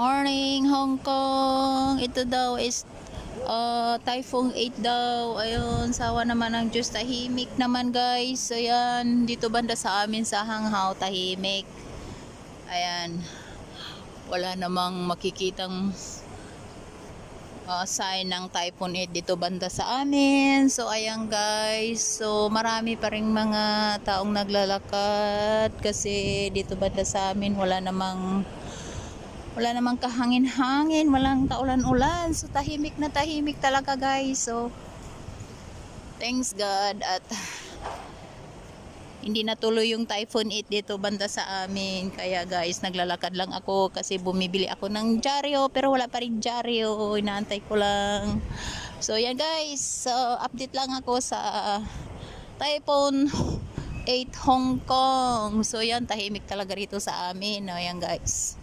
Morning, Hong Kong. Ito daw is Typhoon 8 daw. Ayun, sawa naman ng Diyos. Tahimik naman guys. Ayan, dito banda sa amin sa Hanghaw, tahimik. Ayan, wala namang makikitang sign ng Typhoon 8 dito banda sa amin. So ayan guys, so marami pa ring mga taong naglalakad kasi dito banda sa amin wala namang kahangin-hangin, walang kaulan-ulan. So tahimik na tahimik talaga guys. So thanks God at hindi natuloy yung Typhoon 8 dito banda sa amin. Kaya guys, naglalakad lang ako kasi bumibili ako ng dyaryo pero wala pa rin dyaryo. Inaantay ko lang. So yan guys, so update lang ako sa Typhoon 8 Hong Kong. So yan, tahimik talaga rito sa amin. Ayan guys.